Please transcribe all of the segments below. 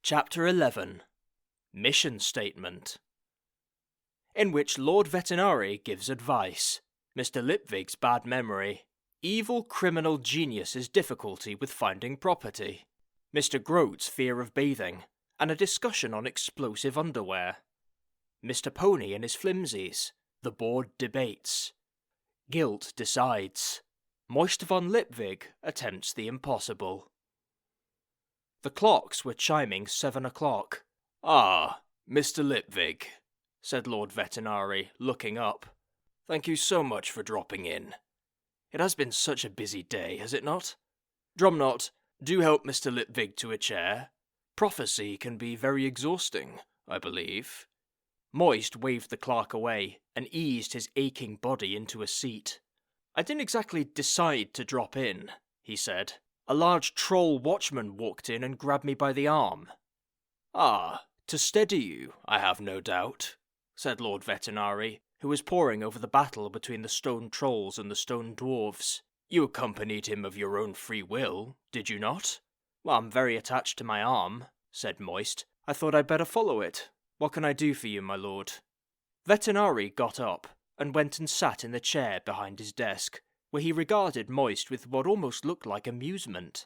Chapter 11. Mission Statement. In which Lord Vetinari gives advice, Mr. Lipwig's bad memory, evil criminal genius's difficulty with finding property, Mr. Groat's fear of bathing, and a discussion on explosive underwear, Mr. Pony and his flimsies, the board debates, Guilt decides, Moist von Lipwig attempts the impossible. The clocks were chiming 7 o'clock. "Ah, Mr. Lipwig," said Lord Vetinari, looking up. "Thank you so much for dropping in. It has been such a busy day, has it not? Drumknot, do help Mr. Lipwig to a chair. Prophecy can be very exhausting, I believe." Moist waved the clerk away and eased his aching body into a seat. "I didn't exactly decide to drop in," he said. "A large troll watchman walked in and grabbed me by the arm." "Ah, to steady you, I have no doubt," said Lord Vetinari, who was poring over the battle between the stone trolls and the stone dwarves. "You accompanied him of your own free will, did you not?" "Well, I'm very attached to my arm," said Moist. "I thought I'd better follow it. What can I do for you, my lord?" Vetinari got up and went and sat in the chair behind his desk, where he regarded Moist with what almost looked like amusement.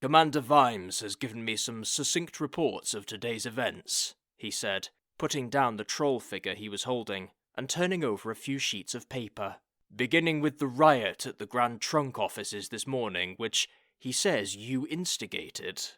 "Commander Vimes has given me some succinct reports of today's events," he said, putting down the troll figure he was holding and turning over a few sheets of paper. "Beginning with the riot at the Grand Trunk offices this morning, which he says you instigated."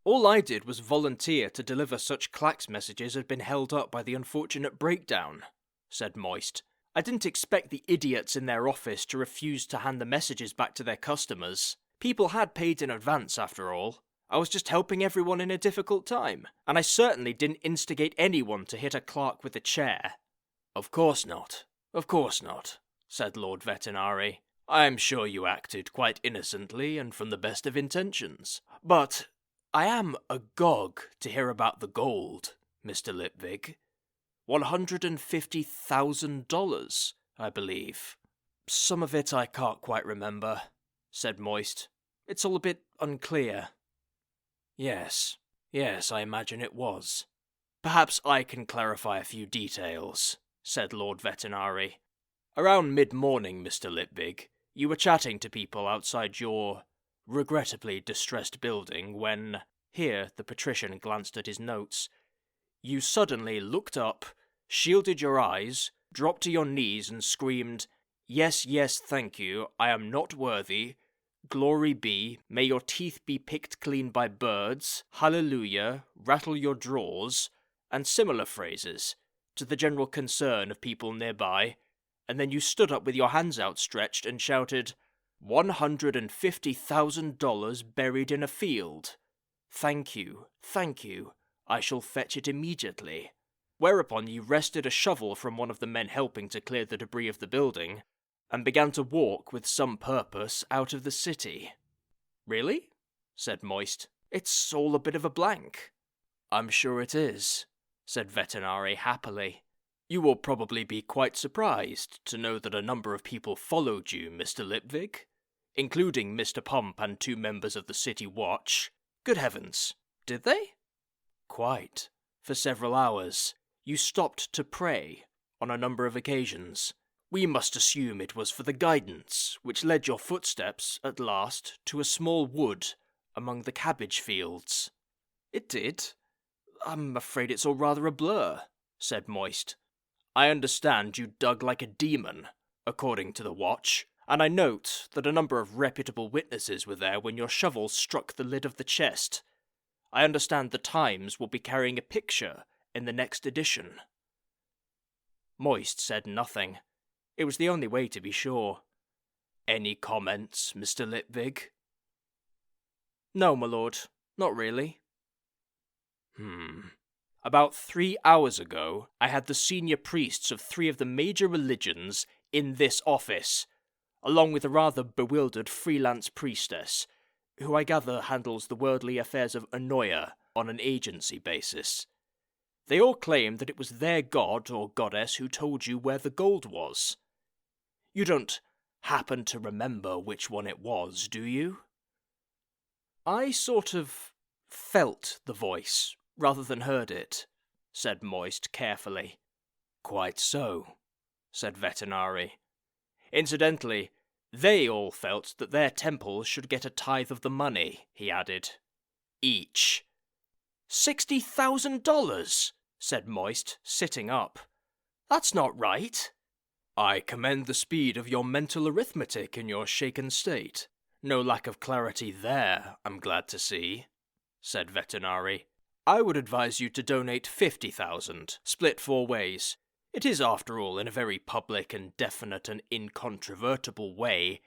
"All I did was volunteer to deliver such Clax messages had been held up by the unfortunate breakdown," said Moist. "I didn't expect the idiots in their office to refuse to hand the messages back to their customers. People had paid in advance, after all. I was just helping everyone in a difficult time, and I certainly didn't instigate anyone to hit a clerk with a chair." Of course not, said Lord Vetinari. "I am sure you acted quite innocently and from the best of intentions. But I am agog to hear about the gold, Mr. Lipwig. $150,000, I believe." "Some of it I can't quite remember," said Moist. "It's all a bit unclear." Yes, I imagine it was. "Perhaps I can clarify a few details," said Lord Vetinari. "Around mid-morning, Mr. Lipwig, you were chatting to people outside your regrettably distressed building when," here the patrician glanced at his notes, "you suddenly looked up, shielded your eyes, dropped to your knees and screamed, 'Yes, thank you, I am not worthy. Glory be, may your teeth be picked clean by birds, hallelujah, rattle your drawers,' and similar phrases, to the general concern of people nearby, and then you stood up with your hands outstretched and shouted, 150,000 buried in a field. Thank you, I shall fetch it immediately." Whereupon you wrested a shovel from one of the men helping to clear the debris of the building, and began to walk with some purpose out of the city. "Really?" said Moist. "It's all a bit of a blank." "I'm sure it is," said Vetinari happily. "You will probably be quite surprised to know that a number of people followed you, Mr. Lipwig, including Mr. Pump and 2 members of the City Watch." "Good heavens, did they?" "Quite. For several hours. You stopped to pray on a number of occasions. We must assume it was for the guidance which led your footsteps, at last, to a small wood among the cabbage fields." "It did? I'm afraid it's all rather a blur," said Moist. "I understand you dug like a demon, according to the Watch, and I note that a number of reputable witnesses were there when your shovel struck the lid of the chest. I understand the Times will be carrying a picture in the next edition." Moist said nothing. It was the only way to be sure. "Any comments, Mr. Lipwig?" "No, my lord, not really." About 3 hours ago, I had the senior priests of 3 of the major religions in this office, along with a rather bewildered freelance priestess, who I gather handles the worldly affairs of Anoia on an agency basis. They all claim that it was their god or goddess who told you where the gold was. You don't happen to remember which one it was, do you?" "I sort of felt the voice rather than heard it, said Moist carefully. Quite so, said Vetinari. Incidentally, they all felt that their temples should get a tithe of the money, he added. Each. $60,000, said Moist, sitting up. That's not right. I commend the speed of your mental arithmetic in your shaken state. No lack of clarity there, I'm glad to see, said Vetinari. I would advise you to donate 50,000, split 4 ways. It is, after all, in a very public and definite and incontrovertible way,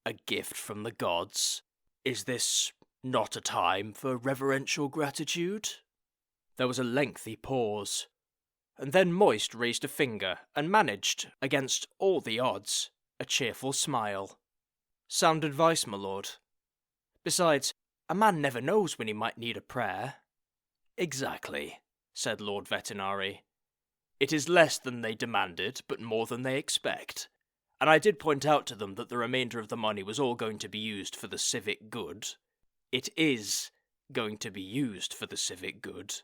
a gift from the gods. Is this not a time for reverential gratitude? There was a lengthy pause, and then Moist raised a finger and managed, against all the odds, a cheerful smile. Sound advice, my lord. Besides, a man never knows when he might need a prayer. Exactly, said Lord Vetinari. It is less than they demanded, but more than they expect. And I did point out to them that the remainder of the money was all going to be used for the civic good. It is going to be used for the civic good,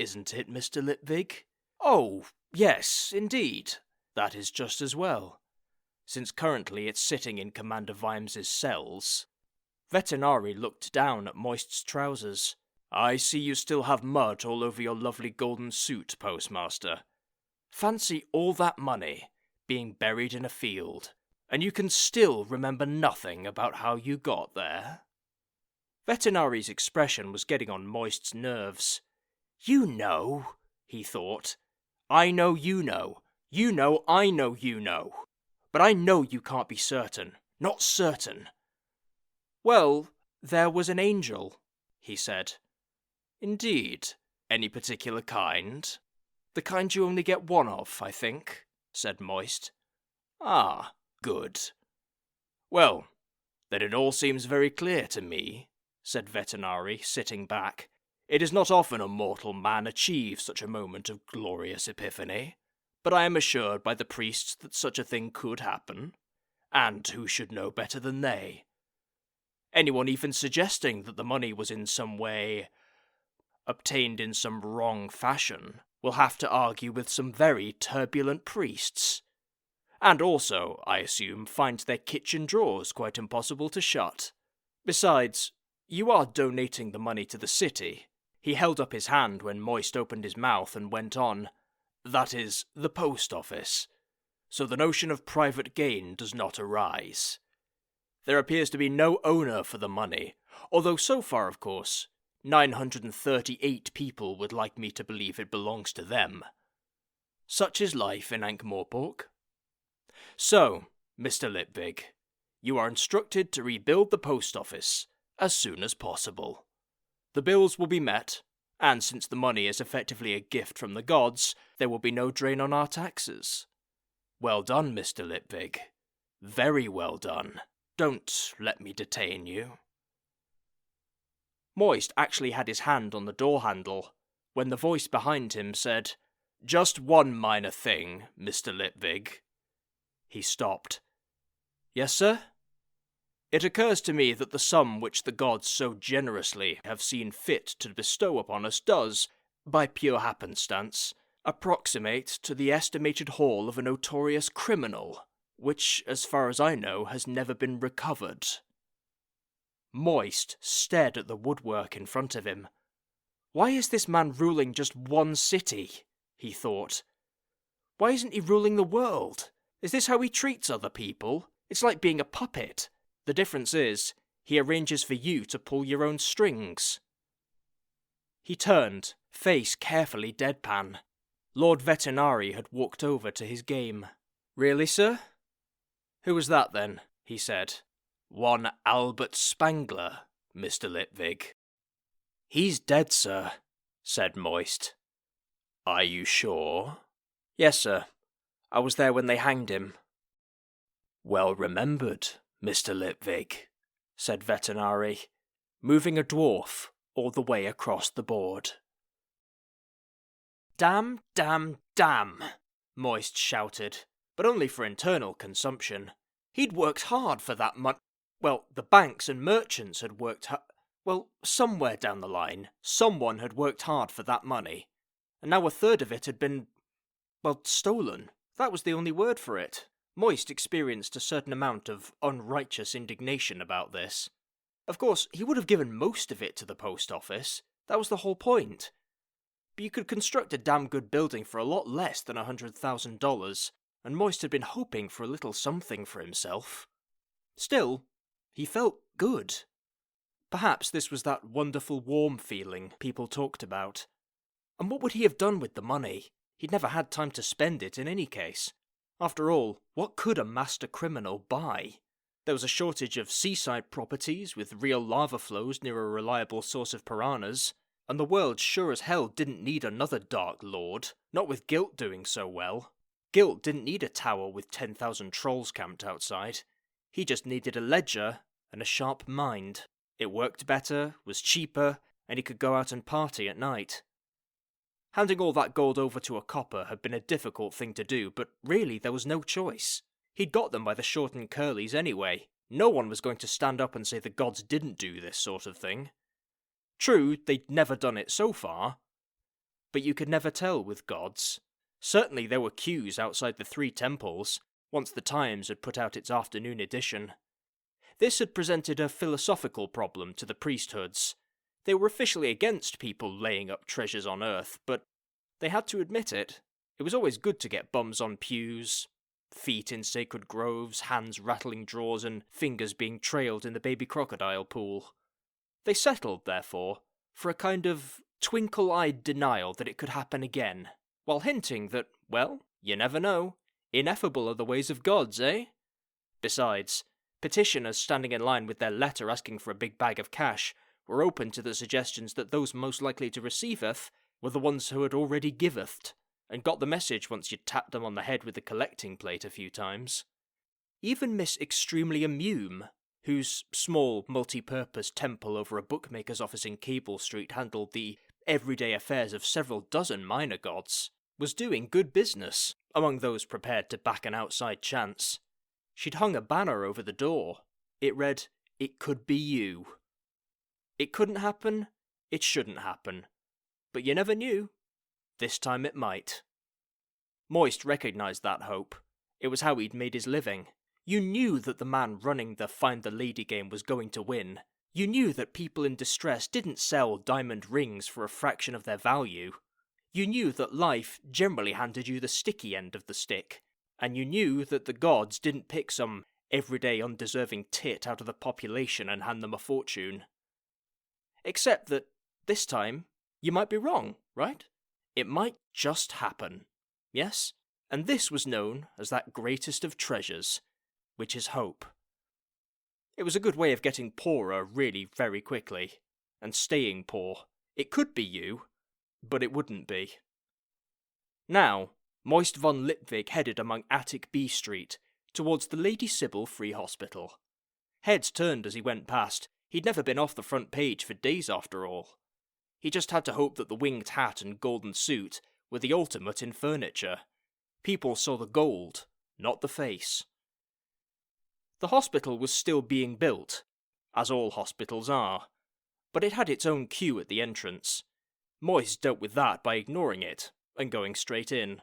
isn't it, Mr. Lipvig? Oh, yes, indeed. That is just as well, since currently it's sitting in Commander Vimes's cells. Vetinari looked down at Moist's trousers. I see you still have mud all over your lovely golden suit, Postmaster. Fancy all that money being buried in a field, and you can still remember nothing about how you got there? Vetinari's expression was getting on Moist's nerves. You know, he thought. I know you know. You know I know you know. But I know you can't be certain. Not certain. Well, there was an angel, he said. Indeed. Any particular kind? The kind you only get one of, I think, said Moist. Ah, good. Well, then it all seems very clear to me, said Vetinari, sitting back. It is not often a mortal man achieves such a moment of glorious epiphany, but I am assured by the priests that such a thing could happen, and who should know better than they? Anyone even suggesting that the money was in some way obtained in some wrong fashion will have to argue with some very turbulent priests, and also, I assume, find their kitchen drawers quite impossible to shut. Besides, you are donating the money to the city. He held up his hand when Moist opened his mouth and went on. That is, the post office. So the notion of private gain does not arise. There appears to be no owner for the money, although so far, of course, 938 people would like me to believe it belongs to them. Such is life in Ankh-Morpork. So, Mr. Lipvig, you are instructed to rebuild the post office as soon as possible. The bills will be met, and since the money is effectively a gift from the gods, there will be no drain on our taxes. Well done, Mr. Lipvig. Very well done. Don't let me detain you. Moist actually had his hand on the door handle, when the voice behind him said, Just one minor thing, Mr. Lipvig. He stopped. Yes, sir? It occurs to me that the sum which the gods so generously have seen fit to bestow upon us does, by pure happenstance, approximate to the estimated haul of a notorious criminal, which, as far as I know, has never been recovered. Moist stared at the woodwork in front of him. Why is this man ruling just one city? He thought. Why isn't he ruling the world? Is this how he treats other people? It's like being a puppet. The difference is, he arranges for you to pull your own strings. He turned, face carefully deadpan. Lord Vetinari had walked over to his game. Really, sir? Who was that then? He said. One Albert Spangler, Mr. Lipvig. He's dead, sir, said Moist. Are you sure? Yes, sir. I was there when they hanged him. Well remembered, Mr. Lipvig, said Vetinari, moving a dwarf all the way across the board. Damn, damn, damn, Moist shouted, but only for internal consumption. He'd worked hard for that money. Well, the banks and merchants had worked hard. Well, somewhere down the line, someone had worked hard for that money, and now a third of it had been, well, stolen. That was the only word for it. Moist experienced a certain amount of unrighteous indignation about this. Of course, he would have given most of it to the post office. That was the whole point. But you could construct a damn good building for a lot less than $100,000, and Moist had been hoping for a little something for himself. Still, he felt good. Perhaps this was that wonderful warm feeling people talked about. And what would he have done with the money? He'd never had time to spend it in any case. After all, what could a master criminal buy? There was a shortage of seaside properties with real lava flows near a reliable source of piranhas, and the world sure as hell didn't need another Dark Lord, not with Guilt doing so well. Guilt didn't need a tower with 10,000 trolls camped outside. He just needed a ledger and a sharp mind. It worked better, was cheaper, and he could go out and party at night. Handing all that gold over to a copper had been a difficult thing to do, but really there was no choice. He'd got them by the short and curlies anyway. No one was going to stand up and say the gods didn't do this sort of thing. True, they'd never done it so far, but you could never tell with gods. Certainly there were queues outside the 3 temples, once the Times had put out its afternoon edition. This had presented a philosophical problem to the priesthoods. They were officially against people laying up treasures on earth, but they had to admit it. It was always good to get bums on pews, feet in sacred groves, hands rattling drawers, and fingers being trailed in the baby crocodile pool. They settled, therefore, for a kind of twinkle-eyed denial that it could happen again, while hinting that, well, you never know, ineffable are the ways of gods, eh? Besides, petitioners standing in line with their letter asking for a big bag of cash were open to the suggestions that those most likely to receiveth were the ones who had already giveth, and got the message once you'd tapped them on the head with the collecting plate a few times. Even Miss Extremely Amume, whose small, multi-purpose temple over a bookmaker's office in Cable Street handled the everyday affairs of several dozen minor gods, was doing good business among those prepared to back an outside chance. She'd hung a banner over the door. It read, "It could be you." It couldn't happen, it shouldn't happen. But you never knew. This time it might. Moist recognised that hope. It was how he'd made his living. You knew that the man running the Find the Lady game was going to win. You knew that people in distress didn't sell diamond rings for a fraction of their value. You knew that life generally handed you the sticky end of the stick. And you knew that the gods didn't pick some everyday undeserving tit out of the population and hand them a fortune. Except that, this time, you might be wrong, right? It might just happen. Yes? And this was known as that greatest of treasures, which is hope. It was a good way of getting poorer really very quickly, and staying poor. It could be you, but it wouldn't be. Now, Moist von Lipwig headed among Attic B Street, towards the Lady Sybil Free Hospital. Heads turned as he went past. He'd never been off the front page for days after all. He just had to hope that the winged hat and golden suit were the ultimate in furniture. People saw the gold, not the face. The hospital was still being built, as all hospitals are, but it had its own queue at the entrance. Moist dealt with that by ignoring it and going straight in.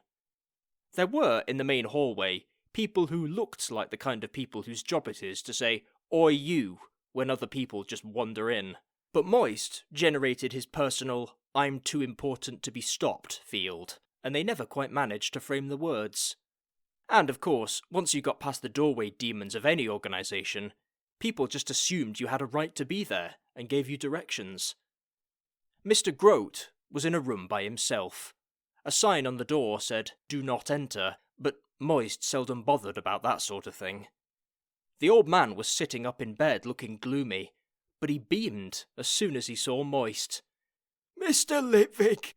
There were, in the main hallway, people who looked like the kind of people whose job it is to say, "Oi you," when other people just wander in. But Moist generated his personal "I'm too important to be stopped" field, and they never quite managed to frame the words. And of course, once you got past the doorway demons of any organisation, people just assumed you had a right to be there and gave you directions. Mr. Grote was in a room by himself. A sign on the door said, "Do not enter," but Moist seldom bothered about that sort of thing. The old man was sitting up in bed looking gloomy, but he beamed as soon as he saw Moist. "Mr. Lipwig,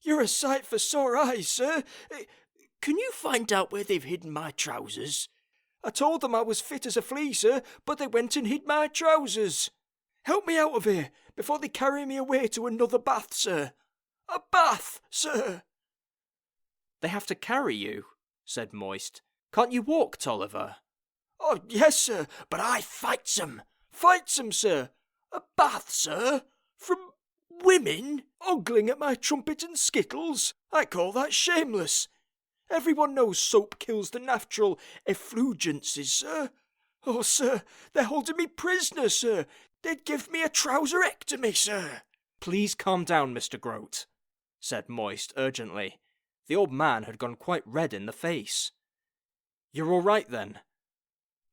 you're a sight for sore eyes, sir. Can you find out where they've hidden my trousers? I told them I was fit as a flea, sir, but they went and hid my trousers. Help me out of here before they carry me away to another bath, sir. A bath, sir." "They have to carry you," said Moist. "Can't you walk, Tolliver?" "Oh, yes, sir, but I fights 'em, sir. A bath, sir? From women? Ogling at my trumpet and skittles? I call that shameless. Everyone knows soap kills the natural effulgences, sir. Oh, sir, they're holding me prisoner, sir. They'd give me a trouserectomy, sir. Please calm down, Mr. Grote, said Moist urgently. The old man had gone quite red in the face. You're all right, then?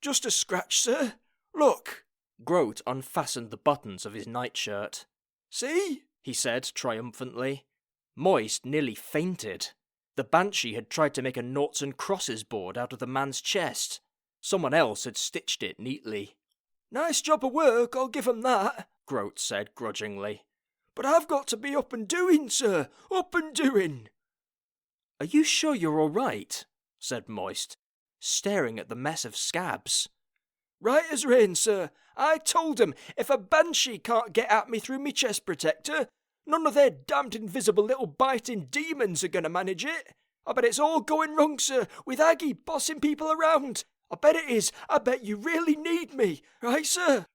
Just a scratch, sir. Look. Grote unfastened the buttons of his nightshirt. See? He said triumphantly. Moist nearly fainted. The Banshee had tried to make a noughts and crosses board out of the man's chest. Someone else had stitched it neatly. Nice job of work, I'll give 'em that, Grote said grudgingly. But I've got to be up and doing, sir. Up and doing. Are you sure you're all right? Said Moist, staring at the mess of scabs. Right as rain, sir. I told 'em if a Banshee can't get at me through me chest protector, none of their damned invisible little biting demons are going to manage it. I bet it's all going wrong, sir, with Aggie bossing people around. I bet it is. I bet you really need me. Right, sir?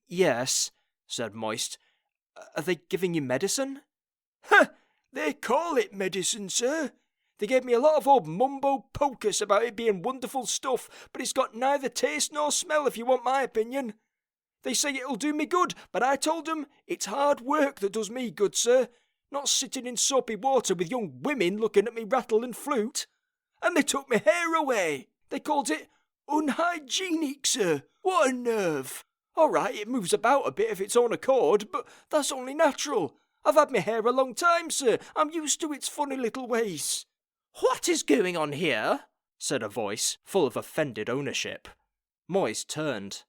Yes, said Moist. Are they giving you medicine? Huh! They call it medicine, sir. They gave me a lot of old mumbo pocus about it being wonderful stuff, but it's got neither taste nor smell if you want my opinion. They say it'll do me good, but I told 'em it's hard work that does me good, sir. Not sitting in soapy water with young women looking at me rattle and flute. And they took my hair away. They called it unhygienic, sir. What a nerve. All right, it moves about a bit of its own accord, but that's only natural. I've had my hair a long time, sir. I'm used to its funny little ways. What is going on here? Said a voice, full of offended ownership. Moist turned.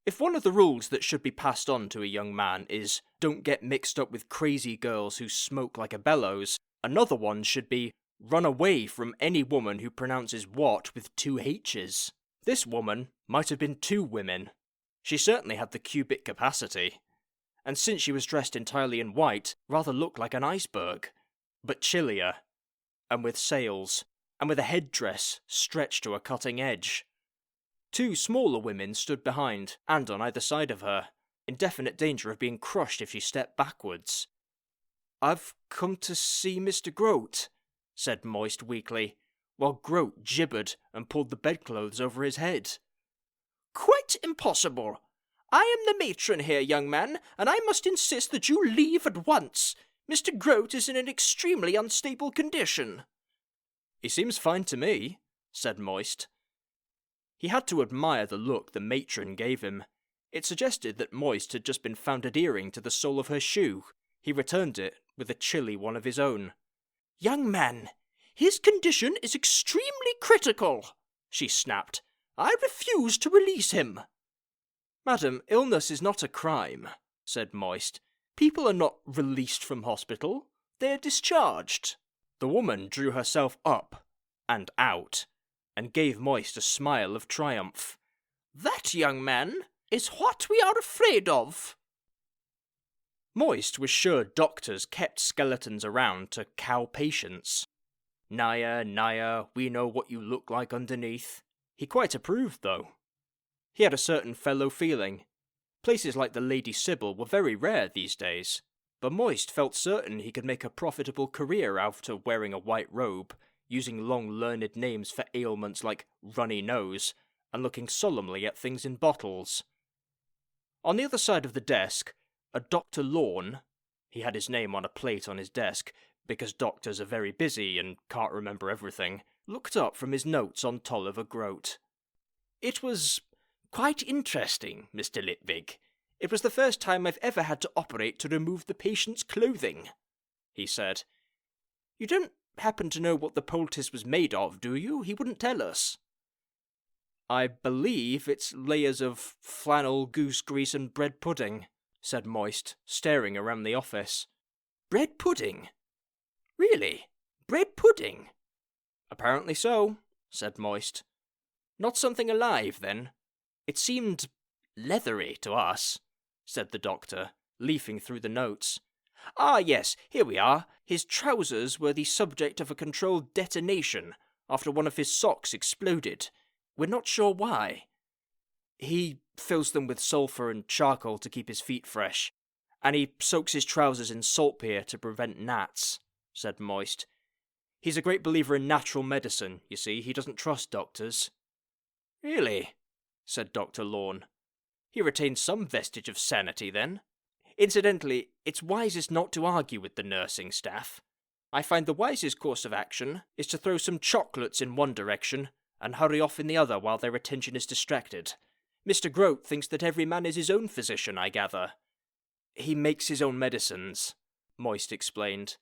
If one of the rules that should be passed on to a young man is don't get mixed up with crazy girls who smoke like a bellows, another one should be run away from any woman who pronounces what with 2 H's. This woman might have been 2 women. She certainly had the cubic capacity, and since she was dressed entirely in white, rather looked like an iceberg, but chillier, and with sails, and with a headdress stretched to a cutting edge. 2 smaller women stood behind and on either side of her, in definite danger of being crushed if she stepped backwards. I've come to see Mr. Grote, said Moist weakly, while Grote gibbered and pulled the bedclothes over his head. Quite impossible. I am the matron here, young man, and I must insist that you leave at once. Mr. Grote is in an extremely unstable condition. He seems fine to me, said Moist. He had to admire the look the matron gave him. It suggested that Moist had just been found adhering to the sole of her shoe. He returned it with a chilly one of his own. Young man, his condition is extremely critical, she snapped. I refuse to release him. Madam, illness is not a crime, said Moist. People are not released from hospital. They are discharged. The woman drew herself up and out, and gave Moist a smile of triumph. That, young man, is what we are afraid of. Moist was sure doctors kept skeletons around to cow patients. Naya, Naya, we know what you look like underneath. He quite approved, though. He had a certain fellow feeling. Places like the Lady Sybil were very rare these days, but Moist felt certain he could make a profitable career out of wearing a white robe, using long learned names for ailments like runny nose, and looking solemnly at things in bottles. On the other side of the desk, a Dr. Lorne, he had his name on a plate on his desk, because doctors are very busy and can't remember everything, looked up from his notes on Tolliver Grote. It was quite interesting, Mr. Litvig. It was the first time I've ever had to operate to remove the patient's clothing, he said. You don't happen to know what the poultice was made of, do you? He wouldn't tell us. I believe it's layers of flannel, goose grease and bread pudding, said Moist, staring around the office. Bread pudding? Really? Bread pudding? Apparently so, said Moist. Not something alive, then? It seemed leathery to us, said the doctor, leafing through the notes. Ah, yes, here we are. His trousers were the subject of a controlled detonation after one of his socks exploded. We're not sure why. He fills them with sulphur and charcoal to keep his feet fresh, and he soaks his trousers in saltpeter to prevent gnats," said Moist. "He's a great believer in natural medicine, you see. He doesn't trust doctors." "Really?" said Dr. Lorne. "He retains some vestige of sanity, then. Incidentally, it's wisest not to argue with the nursing staff. I find the wisest course of action is to throw some chocolates in one direction and hurry off in the other while their attention is distracted. Mr. Grote thinks that every man is his own physician, I gather." "He makes his own medicines," Moist explained.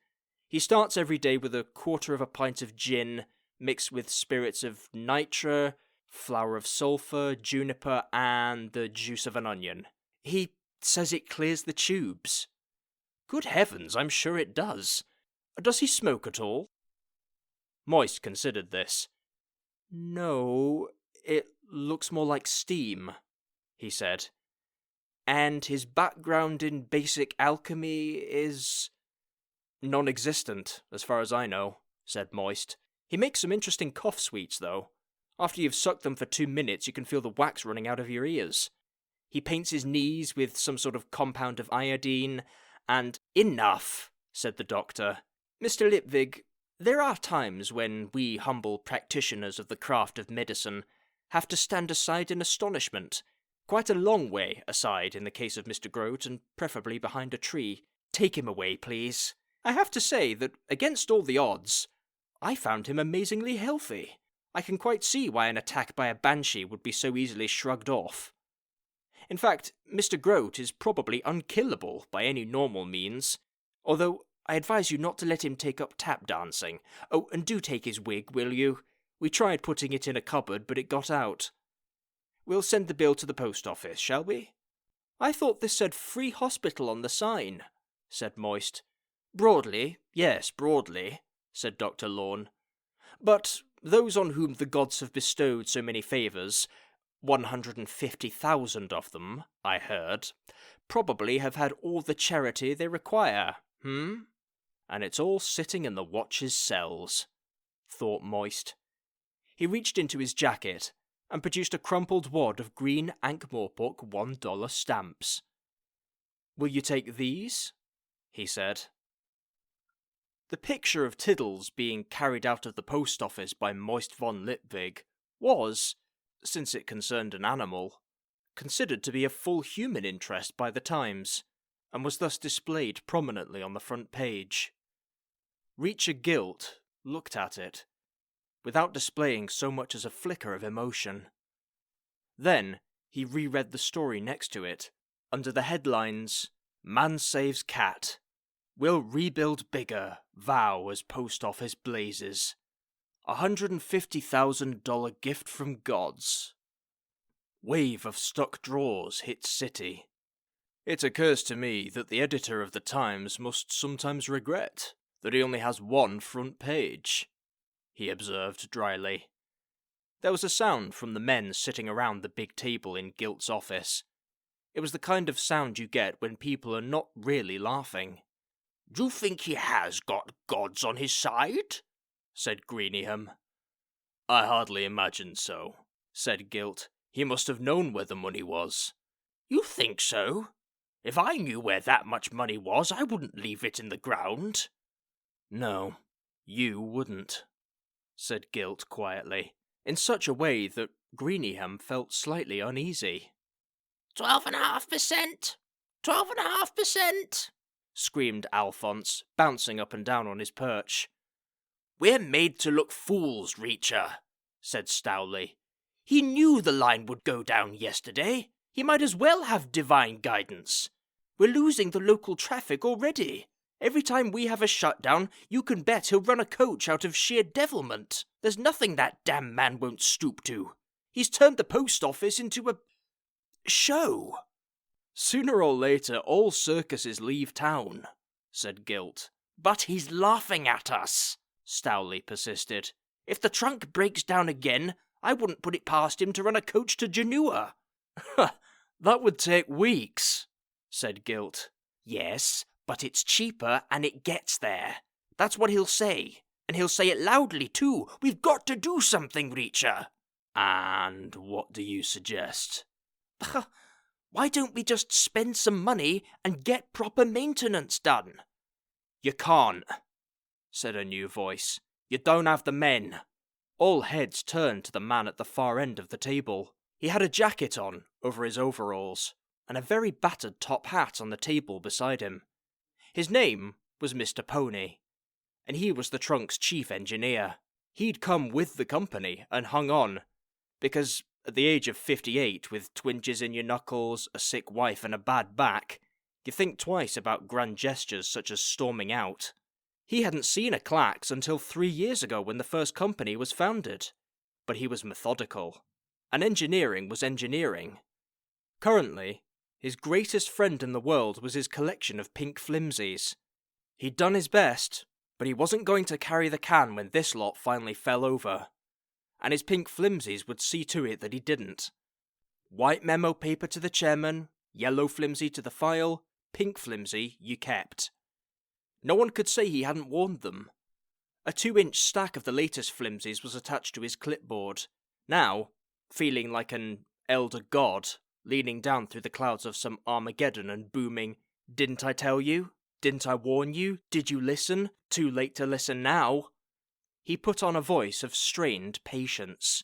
"He starts every day with a quarter of a pint of gin, mixed with spirits of nitre, flower of sulphur, juniper, and the juice of an onion. He says it clears the tubes." "Good heavens, I'm sure it does. Does he smoke at all?" Moist considered this. "No, it looks more like steam," he said. "And his background in basic alchemy is non-existent, as far as I know," said Moist. "He makes some interesting cough sweets, though. After you've sucked them for 2 minutes, you can feel the wax running out of your ears. He paints his knees with some sort of compound of iodine, and—" "Enough," said the doctor. "Mr. Lipvig, there are times when we humble practitioners of the craft of medicine have to stand aside in astonishment. Quite a long way aside in the case of Mr. Grote, and preferably behind a tree. Take him away, please. I have to say that, against all the odds, I found him amazingly healthy. I can quite see why an attack by a banshee would be so easily shrugged off. In fact, Mr. Grote is probably unkillable by any normal means, although I advise you not to let him take up tap dancing. Oh, and do take his wig, will you? We tried putting it in a cupboard, but it got out. We'll send the bill to the post office, shall we?" "I thought this said free hospital on the sign," said Moist. "Broadly, yes, broadly," said Dr. Lorne. "But those on whom the gods have bestowed so many favours, 150,000 of them, I heard, probably have had all the charity they require, And it's all sitting in the watch's cells," thought Moist. He reached into his jacket and produced a crumpled wad of green Ankh-Morpork $1 stamps. "Will you take these?" he said. The picture of Tiddles being carried out of the post office by Moist von Lipvig was, since it concerned an animal, considered to be of full human interest by the Times, and was thus displayed prominently on the front page. Reacher Gilt looked at it, without displaying so much as a flicker of emotion. Then he reread the story next to it, under the headlines, "Man Saves Cat. Will Rebuild Bigger. Vow as Post Office Blazes. $150,000 gift from gods. Wave of stuck drawers hits city." It occurs to me that the editor of the Times must sometimes regret that he only has one front page, he observed dryly. There was a sound from the men sitting around the big table in Gilt's office. It was the kind of sound you get when people are not really laughing. "Do you think he has got gods on his side?" said Greeningham. "I hardly imagine so," said Gilt. "He must have known where the money was." "You think so? If I knew where that much money was, I wouldn't leave it in the ground." "No, you wouldn't," said Gilt quietly, in such a way that Greeningham felt slightly uneasy. 12.5%? 12.5%? screamed Alphonse, bouncing up and down on his perch. "We're made to look fools, Reacher," said Stowley. "He knew the line would go down yesterday. He might as well have divine guidance. We're losing the local traffic already. Every time we have a shutdown, you can bet he'll run a coach out of sheer devilment. There's nothing that damn man won't stoop to. He's turned the post office into a show." "Sooner or later, all circuses leave town," said Gilt. "But he's laughing at us," Stowley persisted. "If the trunk breaks down again, I wouldn't put it past him to run a coach to Genua." "That would take weeks," said Gilt. "Yes, but it's cheaper and it gets there. That's what he'll say. And he'll say it loudly too. We've got to do something, Reacher." "And what do you suggest?" Why don't we just spend some money and get proper maintenance done? You can't, said a new voice. You don't have the men. All heads turned to the man at the far end of the table. He had a jacket on over his overalls, and a very battered top hat on the table beside him. His name was Mr. Pony, and he was the trunk's chief engineer. He'd come with the company and hung on, because at the age of 58, with twinges in your knuckles, a sick wife and a bad back, you think twice about grand gestures such as storming out. He hadn't seen a clacks until 3 years ago when the first company was founded, but he was methodical, and engineering was engineering. Currently, his greatest friend in the world was his collection of pink flimsies. He'd done his best, but he wasn't going to carry the can when this lot finally fell over, and his pink flimsies would see to it that he didn't. White memo paper to the chairman, yellow flimsy to the file, pink flimsy you kept. No one could say he hadn't warned them. A 2-inch stack of the latest flimsies was attached to his clipboard. Now, feeling like an elder god, leaning down through the clouds of some Armageddon and booming, "Didn't I tell you? Didn't I warn you? Did you listen? Too late to listen now." He put on a voice of strained patience.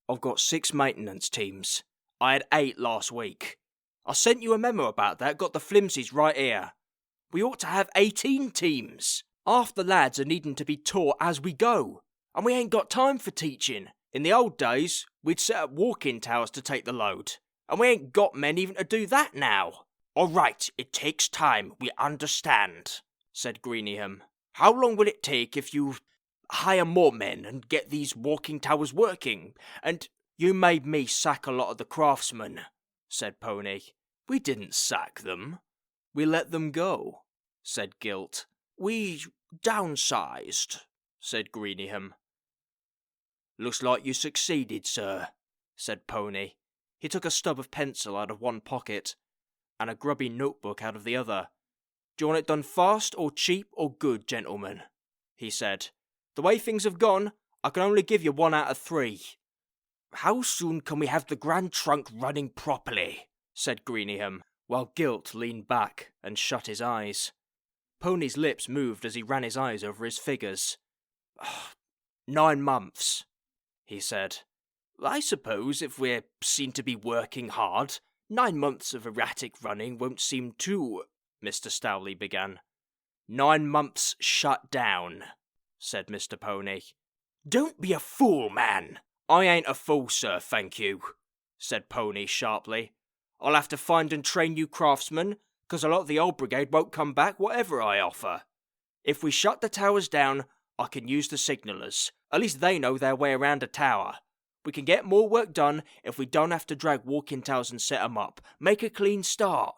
"I've got 6 maintenance teams. I had 8 last week. I sent you a memo about that, got the flimsies right here. We ought to have 18 teams. Half the lads are needing to be taught as we go, and we ain't got time for teaching. In the old days, we'd set up walking towers to take the load, and we ain't got men even to do that now." "All right, it takes time, we understand," said Greeningham. "How long will it take if you hire more men and get these walking towers working? And you made me sack a lot of the craftsmen," said Pony. "We didn't sack them. We let them go," said Gilt. "We downsized," said Greeningham. "Looks like you succeeded, sir," said Pony. He took a stub of pencil out of one pocket, and a grubby notebook out of the other. "Do you want it done fast, or cheap, or good, gentlemen?" he said. "The way things have gone, I can only give you 1 out of 3. "How soon can we have the Grand Trunk running properly?" said Greeningham, while Gilt leaned back and shut his eyes. Pony's lips moved as he ran his eyes over his figures. 9 months, he said. "I suppose if we're seen to be working hard, 9 months of erratic running won't seem too—" Mr. Stowley began. "9 months shut down," said Mr. Pony. "Don't be a fool, man." "I ain't a fool, sir, thank you," said Pony sharply. "I'll have to find and train you craftsmen, because a lot of the old brigade won't come back whatever I offer. If we shut the towers down, I can use the signallers. At least they know their way around a tower. We can get more work done if we don't have to drag walking towers and set 'em up. Make a clean start.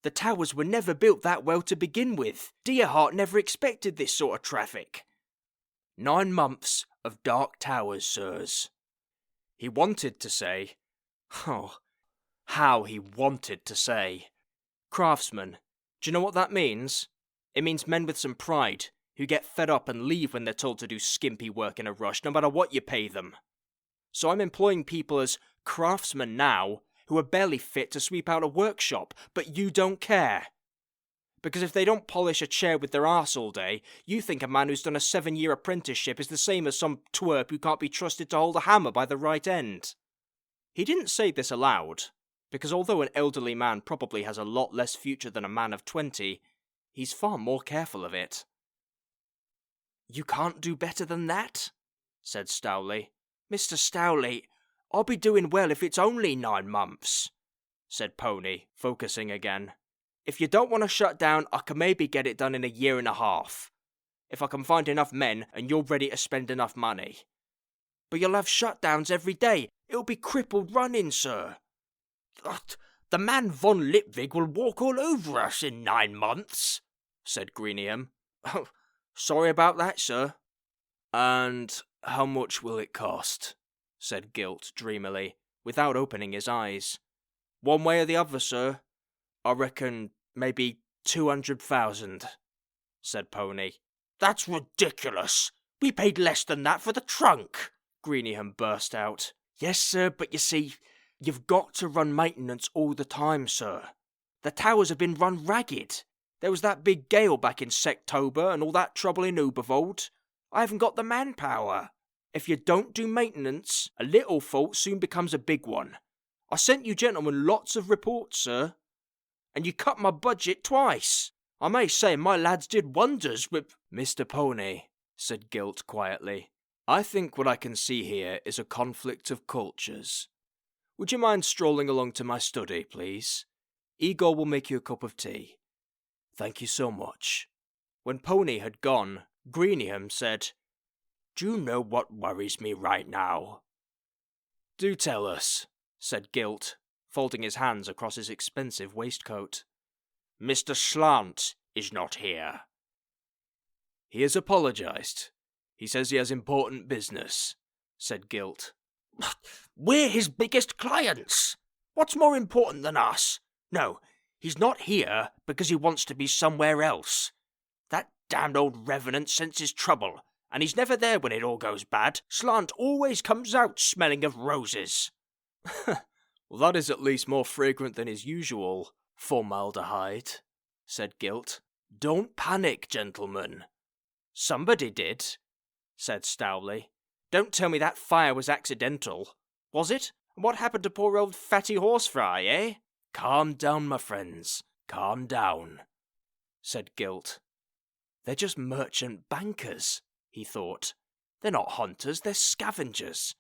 The towers were never built that well to begin with. Deerheart never expected this sort of traffic. 9 months of dark towers, sirs." He wanted to say, oh, how he wanted to say, craftsmen. Do you know what that means? It means men with some pride, who get fed up and leave when they're told to do skimpy work in a rush, no matter what you pay them. So I'm employing people as craftsmen now, who are barely fit to sweep out a workshop, but you don't care. Because if they don't polish a chair with their arse all day, you think a man who's done a 7-year apprenticeship is the same as some twerp who can't be trusted to hold a hammer by the right end. He didn't say this aloud, because although an elderly man probably has a lot less future than a man of 20, he's far more careful of it. "You can't do better than that?" said Stowley. "Mr. Stowley, I'll be doing well if it's only 9 months, said Pony, focusing again. "If you don't want to shut down, I can maybe get it done in 1.5 years. If I can find enough men and you're ready to spend enough money. But you'll have shutdowns every day. It'll be crippled running, sir. The man von Lipwig will walk all over us in 9 months, said Greeningham. "Oh, sorry about that, sir." "And how much will it cost?" said Gilt dreamily, without opening his eyes. "One way or the other, sir. I reckon maybe 200,000, said Pony. "That's ridiculous. We paid less than that for the trunk," Greeningham burst out. "Yes, sir, but you see, You've got to run maintenance all the time, sir. The towers have been run ragged. There was that big gale back in Sectober and all that trouble in Ubervold. I haven't got the manpower. If you don't do maintenance, a little fault soon becomes a big one. I sent you gentlemen lots of reports, sir. And you cut my budget twice. I may say my lads did wonders with... Mr. Pony, said Gilt quietly, I think what I can see here is a conflict of cultures. Would you mind strolling along to my study, please? Igor will make you a cup of tea. Thank you so much. When Pony had gone, Greenham said, Do you know what worries me right now? Do tell us, said Gilt, folding his hands across his expensive waistcoat. Mr. Slant is not here. He has apologised. He says he has important business, said Gilt. We're his biggest clients. What's more important than us? No, he's not here because he wants to be somewhere else. That damned old revenant senses trouble, and he's never there when it all goes bad. Slant always comes out smelling of roses. Well, that is at least more fragrant than his usual formaldehyde, said Gilt. Don't panic, gentlemen. Somebody did, said Stowley. Don't tell me that fire was accidental. Was it? What happened to poor old Fatty Horsefly, eh? Calm down, my friends. Calm down, said Gilt. They're just merchant bankers, he thought. They're not hunters, they're scavengers.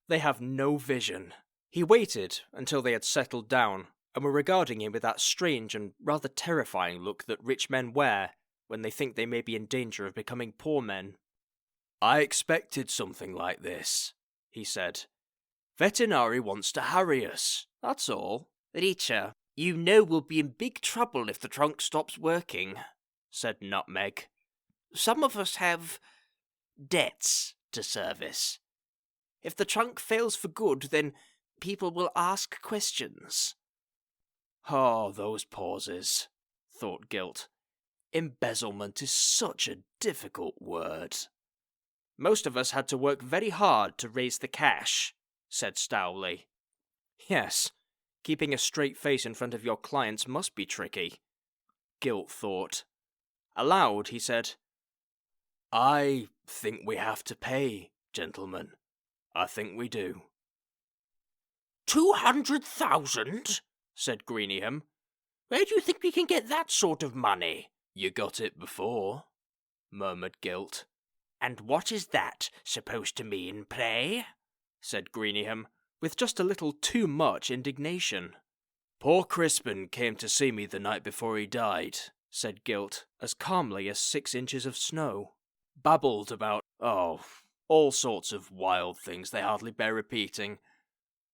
They have no vision. He waited until they had settled down and were regarding him with that strange and rather terrifying look that rich men wear when they think they may be in danger of becoming poor men. I expected something like this, he said. Vetinari wants to harry us, that's all. Richa, you know we'll be in big trouble if the trunk stops working, said Nutmeg. Some of us have debts to service. If the trunk fails for good, then people will ask questions. Oh, those pauses, thought Gilt. Embezzlement is such a difficult word. Most of us had to work very hard to raise the cash, said Stowley. Yes, keeping a straight face in front of your clients must be tricky, Gilt thought. Aloud, he said, I think we have to pay, gentlemen. I think we do. 200,000? said Greenham. Where do you think we can get that sort of money? You got it before, murmured Gilt. And what is that supposed to mean, pray? said Greenham, with just a little too much indignation. Poor Crispin came to see me the night before he died, said Gilt, as calmly as 6 inches of snow. Babbled about, all sorts of wild things they hardly bear repeating.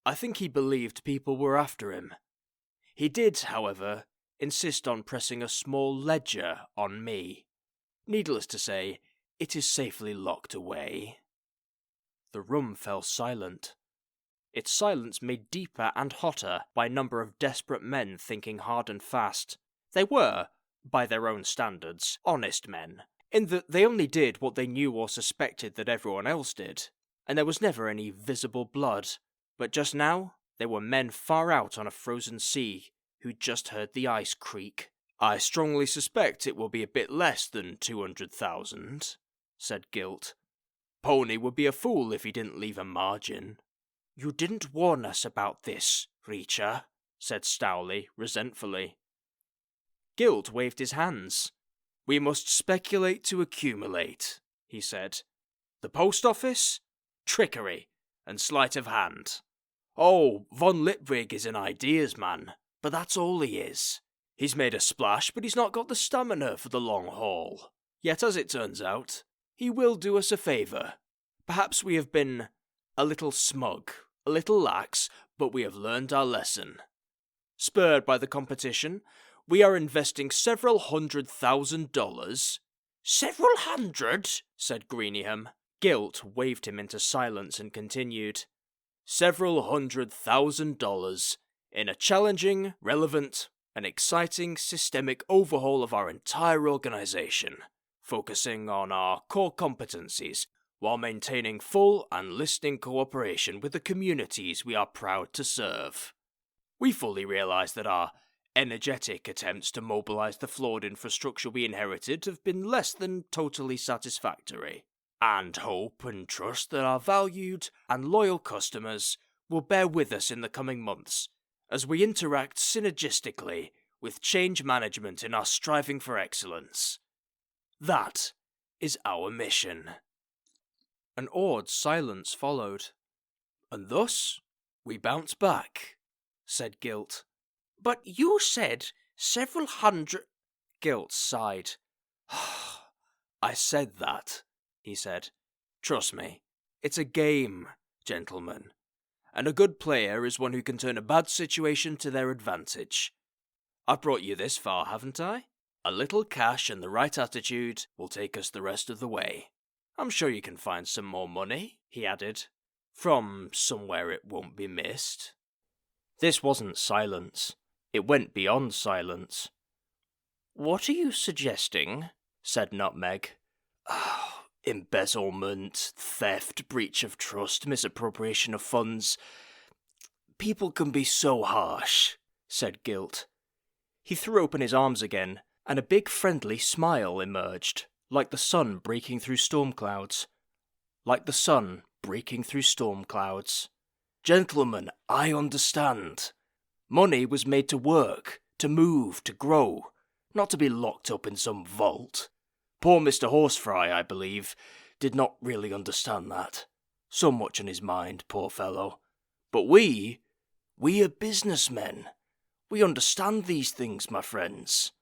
I think he believed people were after him. He did, however, insist on pressing a small ledger on me. Needless to say, it is safely locked away. The room fell silent. Its silence made deeper and hotter by a number of desperate men thinking hard and fast. They were, by their own standards, honest men, in that they only did what they knew or suspected that everyone else did, and there was never any visible blood. But just now, there were men far out on a frozen sea who just heard the ice creak. I strongly suspect it will be a bit less than 200,000, said Gilt. Pony would be a fool if he didn't leave a margin. You didn't warn us about this, Reacher, said Stowley resentfully. Gilt waved his hands. We must speculate to accumulate, he said. The post office? Trickery and sleight of hand. Oh, von Lipwig is an ideas man, but that's all he is. He's made a splash, but he's not got the stamina for the long haul. Yet, as it turns out, he will do us a favour. Perhaps we have been a little smug, a little lax, but we have learned our lesson. Spurred by the competition, we are investing several $100,000. Several hundred? Said Greenham. Gilt waved him into silence and continued. Several $100,000 in a challenging, relevant, and exciting systemic overhaul of our entire organisation, focusing on our core competencies. while maintaining full and listening cooperation with the communities we are proud to serve. We fully realise that our energetic attempts to mobilise the flawed infrastructure we inherited have been less than totally satisfactory, and hope and trust that our valued and loyal customers will bear with us in the coming months as we interact synergistically with change management in our striving for excellence. That is our mission. An awed silence followed. And thus, we bounce back, said Gilt. But you said several hundred... Gilt sighed. I said that, he said. Trust me, it's a game, gentlemen. And a good player is one who can turn a bad situation to their advantage. I've brought you this far, haven't I? A little cash and the right attitude will take us the rest of the way. I'm sure you can find some more money, he added, from somewhere it won't be missed. This wasn't silence. It went beyond silence. What are you suggesting? Said Nutmeg. Embezzlement, theft, breach of trust, misappropriation of funds. People can be so harsh, said Gilt. He threw open his arms again, and a big friendly smile emerged, like the sun breaking through storm clouds. Like the sun breaking through storm clouds. Gentlemen, I understand. Money was made to work, to move, to grow, not to be locked up in some vault. Poor Mr. Horsefry, I believe, did not really understand that. So much on his mind, poor fellow. But we are businessmen. We understand these things, my friends.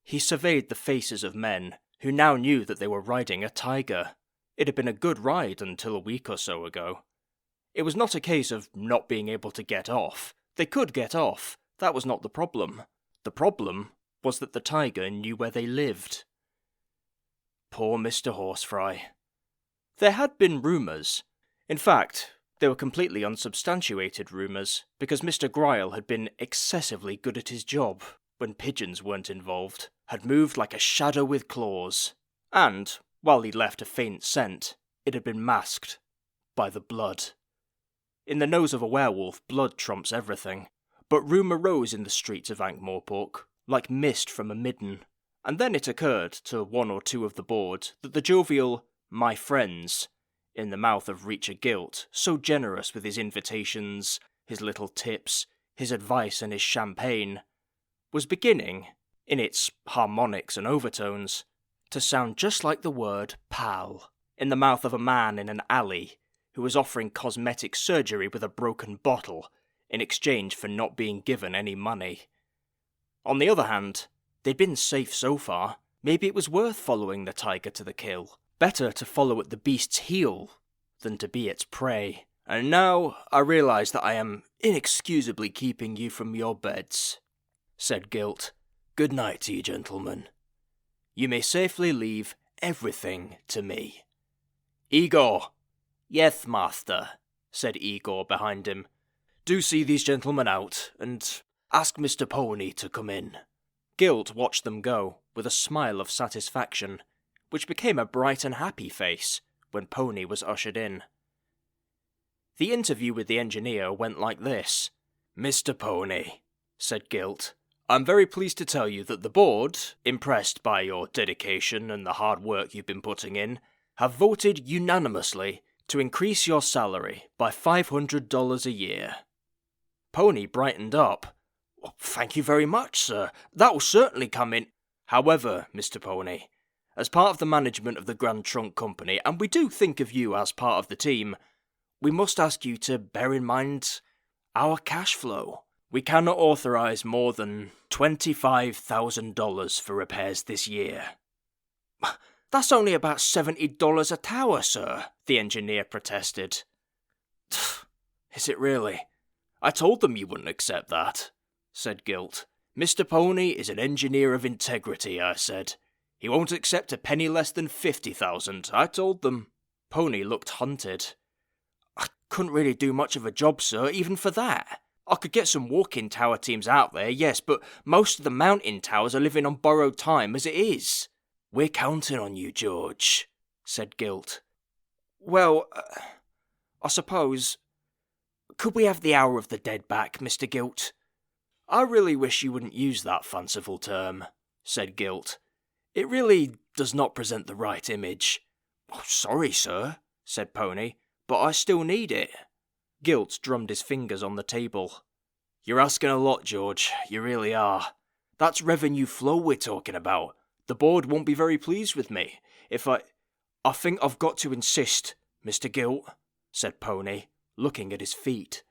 He surveyed the faces of men who now knew that they were riding a tiger. It had been a good ride until a week or so ago. It was not a case of not being able to get off. They could get off. That was not the problem. The problem was that the tiger knew where they lived. Poor Mr. Horsefry. There had been rumours. In fact, they were completely unsubstantiated rumours, because Mr. Gryle had been excessively good at his job when pigeons weren't involved, had moved like a shadow with claws, and, while he'd left a faint scent, it had been masked by the blood. In the nose of a werewolf, blood trumps everything, but rumour rose in the streets of Ankh-Morpork, like mist from a midden, and then it occurred to one or two of the board that the jovial "my friends" in the mouth of Reacher Gilt, so generous with his invitations, his little tips, his advice and his champagne, was beginning, in its harmonics and overtones, to sound just like the word pal in the mouth of a man in an alley who was offering cosmetic surgery with a broken bottle in exchange for not being given any money. On the other hand, they'd been safe so far. Maybe it was worth following the tiger to the kill. Better to follow at the beast's heel than to be its prey. And now I realise that I am inexcusably keeping you from your beds, said Gilt. Good night to you, gentlemen. You may safely leave everything to me. Igor! Yes, master, said Igor behind him. Do see these gentlemen out, and ask Mr. Pony to come in. Gilt watched them go, with a smile of satisfaction, which became a bright and happy face when Pony was ushered in. The interview with the engineer went like this. Mr. Pony, said Gilt, I'm very pleased to tell you that the board, impressed by your dedication and the hard work you've been putting in, have voted unanimously to increase your salary by $500 a year. Pony brightened up. Well, thank you very much, sir. That will certainly come in. However, Mr. Pony, as part of the management of the Grand Trunk Company, and we do think of you as part of the team, we must ask you to bear in mind our cash flow. We cannot authorise more than $25,000 for repairs this year. That's only about $70 a tower, sir, the engineer protested. Is it really? I told them you wouldn't accept that, said Gilt. Mr. Pony is an engineer of integrity, I said. He won't accept a penny less than 50,000, I told them. Pony looked hunted. I couldn't really do much of a job, sir, even for that. I could get some walk-in tower teams out there, yes, but most of the mountain towers are living on borrowed time as it is. We're counting on you, George, said Gilt. Well, I suppose... Could we have the hour of the dead back, Mr. Gilt? I really wish you wouldn't use that fanciful term, said Gilt. It really does not present the right image. Oh, sorry, sir, said Pony, but I still need it. Gilt drummed his fingers on the table. You're asking a lot, George, you really are. That's revenue flow we're talking about. The board won't be very pleased with me if I think I've got to insist, Mr. Gilt, said Pony, looking at his feet.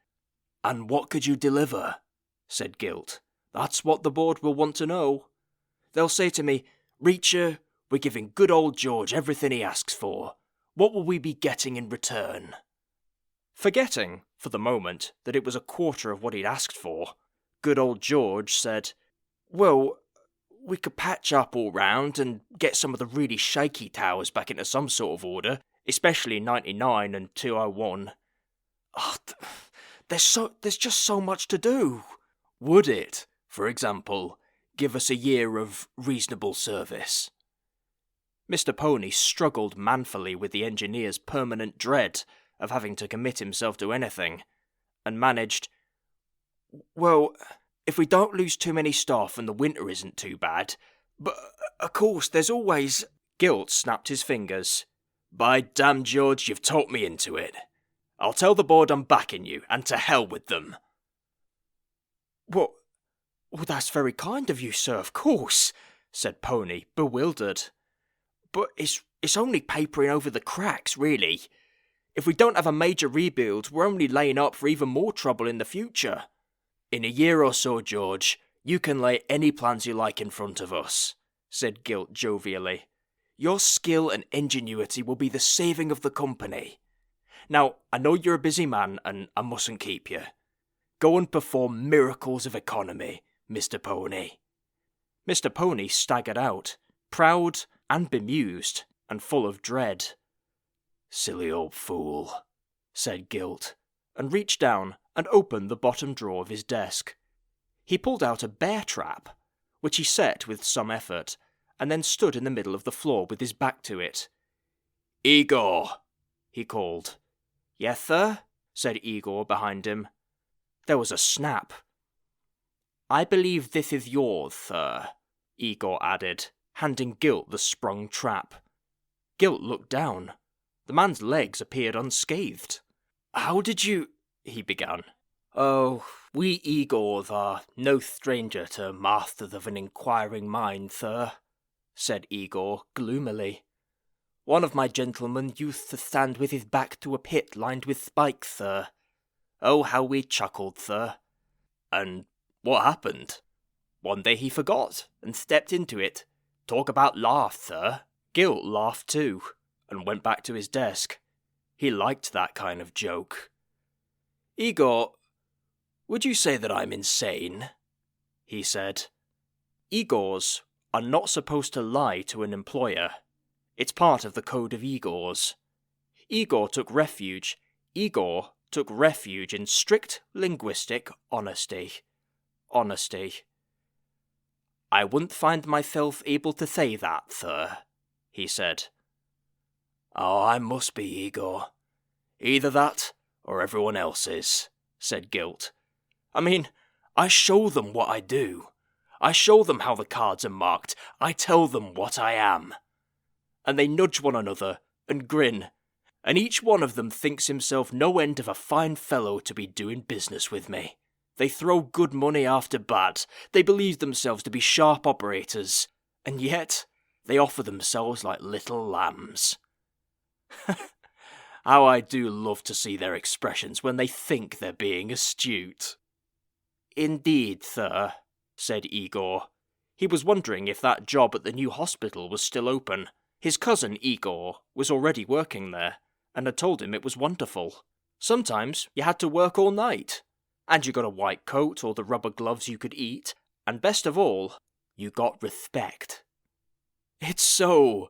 And what could you deliver? Said Gilt. That's what the board will want to know. They'll say to me, Reacher, we're giving good old George everything he asks for. What will we be getting in return? Forgetting, for the moment, that it was a quarter of what he'd asked for, good old George said, Well, we could patch up all round and get some of the really shaky towers back into some sort of order, especially 99 and 201. Oh, there's just so much to do. Would it, for example, give us a year of reasonable service? Mr. Pony struggled manfully with the engineer's permanent dread of having to commit himself to anything, and managed, Well, if we don't lose too many staff and the winter isn't too bad, but of course there's always... Gilt snapped his fingers. By damn, George, you've talked me into it. I'll tell the board I'm backing you, and to hell with them. Well, that's very kind of you, sir, of course, said Pony, bewildered. But it's only papering over the cracks, really. If we don't have a major rebuild, we're only laying up for even more trouble in the future. In a year or so, George, you can lay any plans you like in front of us, said Gilt jovially. Your skill and ingenuity will be the saving of the company. Now, I know you're a busy man, and I mustn't keep you. Go and perform miracles of economy, Mr. Pony. Mr. Pony staggered out, proud and bemused, and full of dread. Silly old fool, said Gilt, and reached down and opened the bottom drawer of his desk. He pulled out a bear trap, which he set with some effort, and then stood in the middle of the floor with his back to it. Igor, he called. Yes, sir, said Igor behind him. There was a snap. I believe this is yours, sir, Igor added, handing Gilt the sprung trap. Gilt looked down. The man's legs appeared unscathed. How did you... he began. Oh, we Igors are no stranger to masters of an inquiring mind, sir, said Igor gloomily. One of my gentlemen used to stand with his back to a pit lined with spikes, sir. Oh, how we chuckled, sir. And what happened? One day he forgot, and stepped into it. Talk about laugh, sir. Gilt laughed too, and went back to his desk. He liked that kind of joke. Igor, would you say that I'm insane? He said. Igors are not supposed to lie to an employer. It's part of the code of Igors. Igor took refuge in strict linguistic honesty. I wouldn't find myself able to say that, sir, he said. Oh, I must be, Igor. Either that, or everyone else is, said Gilt. I mean, I show them what I do. I show them how the cards are marked. I tell them what I am. And they nudge one another and grin, and each one of them thinks himself no end of a fine fellow to be doing business with me. They throw good money after bad. They believe themselves to be sharp operators, and yet they offer themselves like little lambs. How I do love to see their expressions when they think they're being astute. Indeed, sir, said Igor. He was wondering if that job at the new hospital was still open. His cousin Igor was already working there, and had told him it was wonderful. Sometimes you had to work all night, and you got a white coat or the rubber gloves you could eat, and best of all, you got respect. It's so...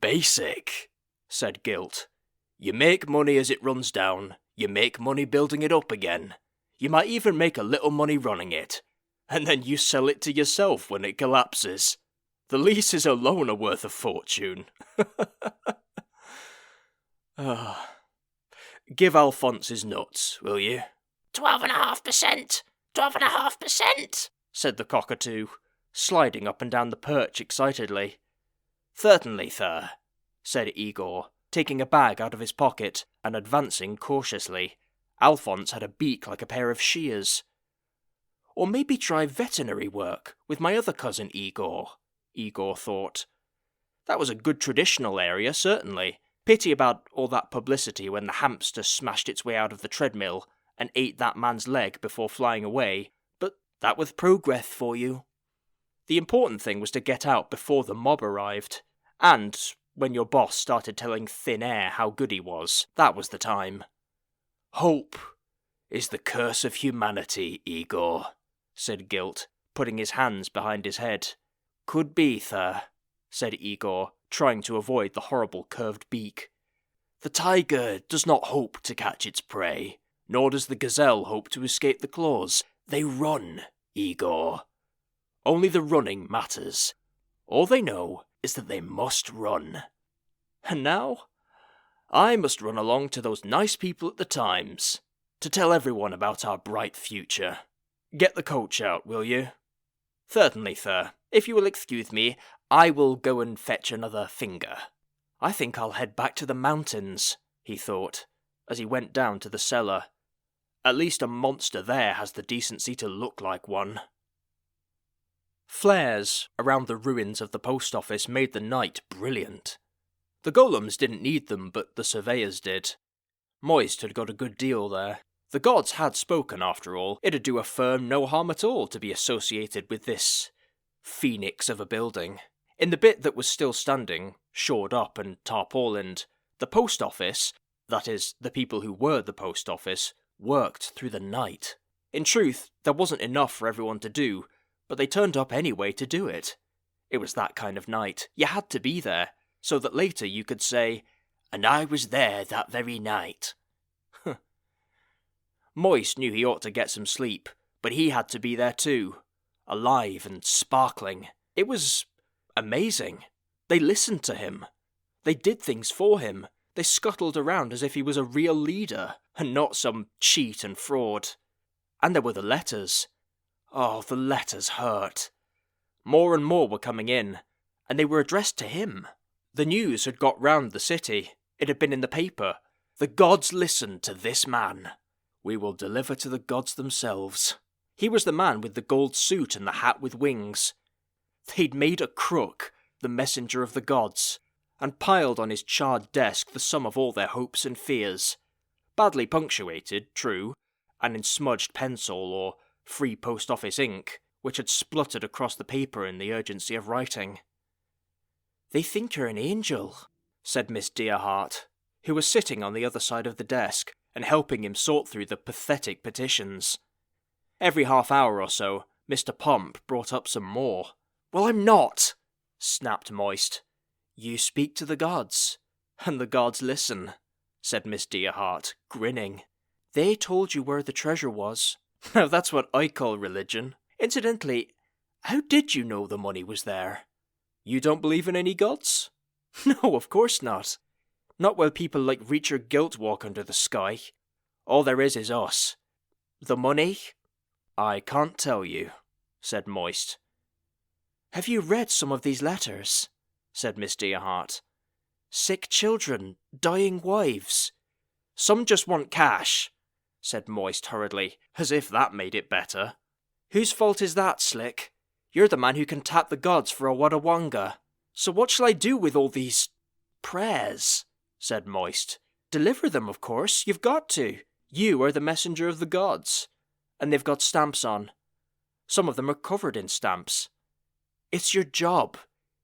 basic, said Gilt. You make money as it runs down, you make money building it up again. You might even make a little money running it, and then you sell it to yourself when it collapses. The leases alone are worth a fortune. Give Alphonse his nuts, will you? 12.5%! 12.5%! said the cockatoo, sliding up and down the perch excitedly. Certainly, sir, said Igor, taking a bag out of his pocket and advancing cautiously. Alphonse had a beak like a pair of shears. Or maybe try veterinary work with my other cousin Igor, Igor thought. That was a good traditional area, certainly. Pity about all that publicity when the hamster smashed its way out of the treadmill and ate that man's leg before flying away, but that was progress for you. The important thing was to get out before the mob arrived, and when your boss started telling thin air how good he was, that was the time. Hope is the curse of humanity, Igor, said Gilt, putting his hands behind his head. Could be, sir, said Igor, trying to avoid the horrible curved beak. The tiger does not hope to catch its prey, nor does the gazelle hope to escape the claws. They run, Igor. Only the running matters. All they know is that they must run. And now, I must run along to those nice people at the Times, to tell everyone about our bright future. Get the coach out, will you? Certainly, sir. If you will excuse me, I will go and fetch another finger. I think I'll head back to the mountains, he thought, as he went down to the cellar. At least a monster there has the decency to look like one. Flares around the ruins of the post office made the night brilliant. The golems didn't need them, but the surveyors did. Moist had got a good deal there. The gods had spoken, after all. It'd do a firm no harm at all to be associated with this phoenix of a building. In the bit that was still standing, shored up and tarpaulined, the post office, that is, the people who were the post office, worked through the night. In truth, there wasn't enough for everyone to do, but they turned up anyway to do it. It was that kind of night. You had to be there, so that later you could say, "And I was there that very night." Moist knew he ought to get some sleep, but he had to be there too, alive and sparkling. It was amazing. They listened to him. They did things for him. They scuttled around as if he was a real leader, and not some cheat and fraud. And there were the letters. Oh, the letters hurt. More and more were coming in, and they were addressed to him. The news had got round the city. It had been in the paper. The gods listened to this man. We will deliver to the gods themselves. He was the man with the gold suit and the hat with wings. They'd made a crook the messenger of the gods, and piled on his charred desk the sum of all their hopes and fears. Badly punctuated, true, and in smudged pencil or free post office ink, which had spluttered across the paper in the urgency of writing. They think you're an angel, said Miss Dearheart, who was sitting on the other side of the desk and helping him sort through the pathetic petitions. Every half hour or so, Mr. Pomp brought up some more. Well, I'm not, snapped Moist. You speak to the gods, and the gods listen, said Miss Dearheart, grinning. They told you where the treasure was. Now that's what I call religion. Incidentally, how did you know the money was there? You don't believe in any gods? No, of course not. Not while people like Reacher Gilt walk under the sky. All there is us. The money? I can't tell you, said Moist. Have you read some of these letters? Said Miss Dearheart. Sick children, dying wives. Some just want cash, said Moist hurriedly, as if that made it better. Whose fault is that, Slick? You're the man who can tap the gods for a Wadawanga. So what shall I do with all these prayers? Said Moist. Deliver them, of course. You've got to. You are the messenger of the gods. And they've got stamps on. Some of them are covered in stamps. It's your job.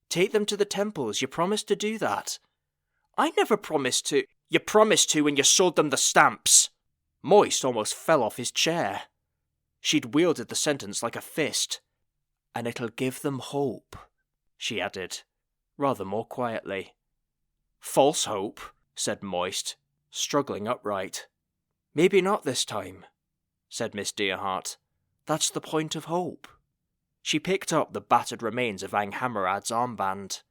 Take them to the temples. You promised to do that. I never promised to. You promised to when you sold them the stamps. Moist almost fell off his chair. She'd wielded the sentence like a fist. And it'll give them hope, she added, rather more quietly. False hope, said Moist, struggling upright. Maybe not this time, said Miss Dearheart. That's the point of hope. She picked up the battered remains of Anghammerad's armband.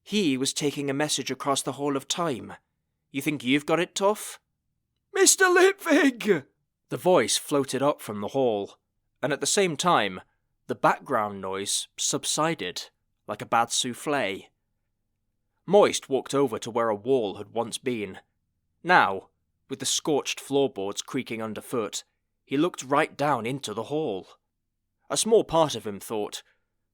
He was taking a message across the whole of time. You think you've got it tough? Mr. Lipvig! The voice floated up from the hall, and at the same time, the background noise subsided, like a bad soufflé. Moist walked over to where a wall had once been. Now, with the scorched floorboards creaking underfoot, he looked right down into the hall. A small part of him thought,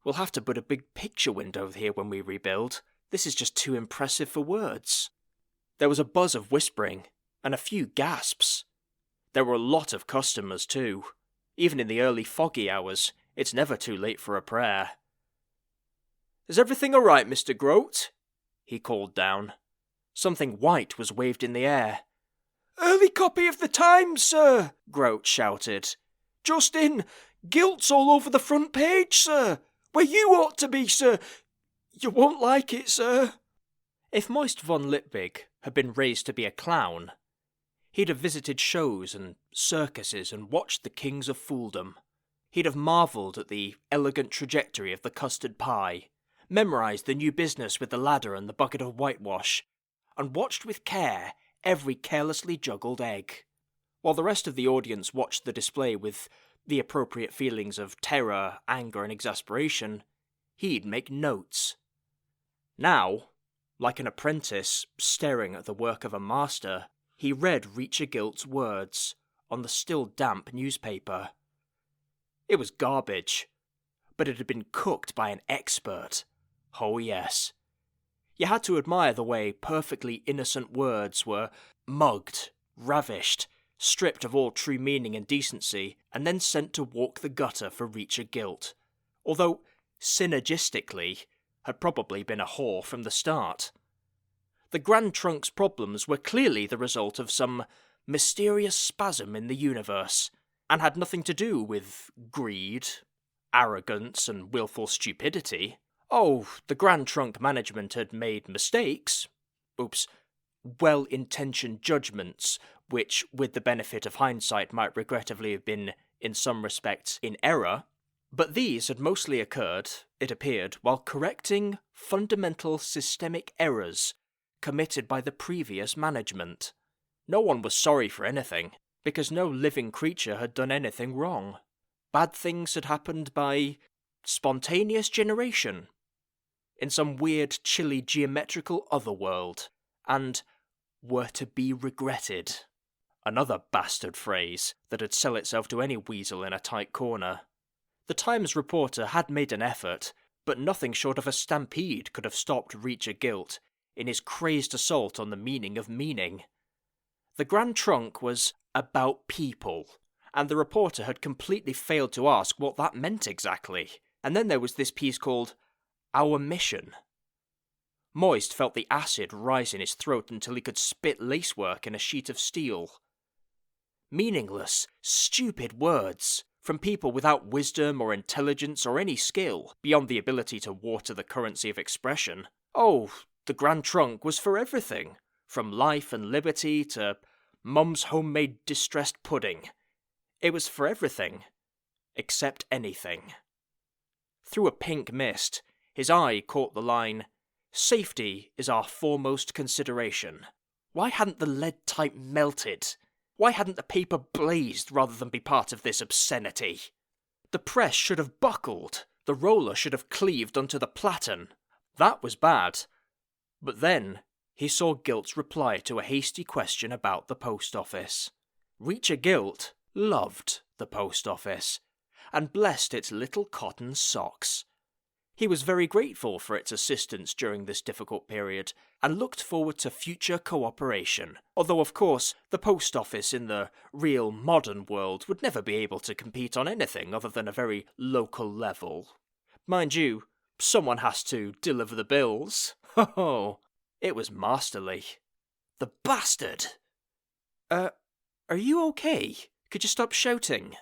we'll have to put a big picture window here when we rebuild. This is just too impressive for words. There was a buzz of whispering, and a few gasps. There were a lot of customers too. Even in the early foggy hours, it's never too late for a prayer. "Is everything all right, Mr. Grote?" he called down. Something white was waved in the air. "Early copy of the Times, sir," Grote shouted. "Just in. Gilt's all over the front page, sir. Where you ought to be, sir. You won't like it, sir." If Moist von Lipvig had been raised to be a clown, he'd have visited shows and circuses and watched the kings of fooldom. He'd have marvelled at the elegant trajectory of the custard pie, memorised the new business with the ladder and the bucket of whitewash, and watched with care every carelessly juggled egg. While the rest of the audience watched the display with the appropriate feelings of terror, anger, and exasperation, he'd make notes. Now, like an apprentice staring at the work of a master, he read Reacher Gilt's words on the still damp newspaper. It was garbage, but it had been cooked by an expert. Oh yes. You had to admire the way perfectly innocent words were mugged, ravished, stripped of all true meaning and decency, and then sent to walk the gutter for Reacher Gilt, although, synergistically, had probably been a whore from the start. The Grand Trunk's problems were clearly the result of some mysterious spasm in the universe, and had nothing to do with greed, arrogance, and willful stupidity. Oh, the Grand Trunk management had made mistakes. Well-intentioned judgments, which, with the benefit of hindsight, might regrettably have been, in some respects, in error. But these had mostly occurred, it appeared, while correcting fundamental systemic errors committed by the previous management. No one was sorry for anything, because no living creature had done anything wrong. Bad things had happened by spontaneous generation, in some weird, chilly, geometrical otherworld, and were to be regretted. Another bastard phrase that'd sell itself to any weasel in a tight corner. The Times reporter had made an effort, but nothing short of a stampede could have stopped Reacher Gilt in his crazed assault on the meaning of meaning. The Grand Trunk was about people, and the reporter had completely failed to ask what that meant exactly. And then there was this piece called Our Mission. Moist felt the acid rise in his throat until he could spit lacework in a sheet of steel. Meaningless, stupid words from people without wisdom or intelligence or any skill beyond the ability to water the currency of expression. Oh, the Grand Trunk was for everything, from life and liberty to Mum's homemade distressed pudding. It was for everything, except anything. Through a pink mist, his eye caught the line, "Safety is our foremost consideration." Why hadn't the lead type melted? Why hadn't the paper blazed rather than be part of this obscenity? The press should have buckled. The roller should have cleaved onto the platen. That was bad. But then he saw Gilt's reply to a hasty question about the post office. Reacher Gilt loved the post office, and blessed its little cotton socks. He was very grateful for its assistance during this difficult period, and looked forward to future cooperation, although of course the post office in the real modern world would never be able to compete on anything other than a very local level. Mind you, someone has to deliver the bills. Ho! It was masterly. The bastard! Are you okay? Could you stop shouting?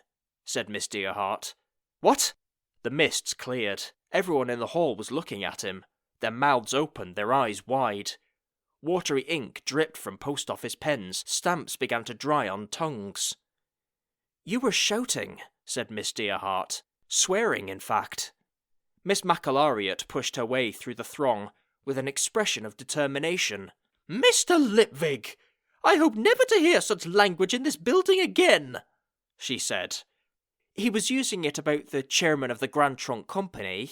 Said Miss Dearheart. What? The mists cleared. Everyone in the hall was looking at him, their mouths open, their eyes wide. Watery ink dripped from post office pens, stamps began to dry on tongues. You were shouting, said Miss Dearheart. Swearing, in fact. Miss Macalariot pushed her way through the throng with an expression of determination. Mr. Lipvig, I hope never to hear such language in this building again, she said. He was using it about the chairman of the Grand Trunk Company,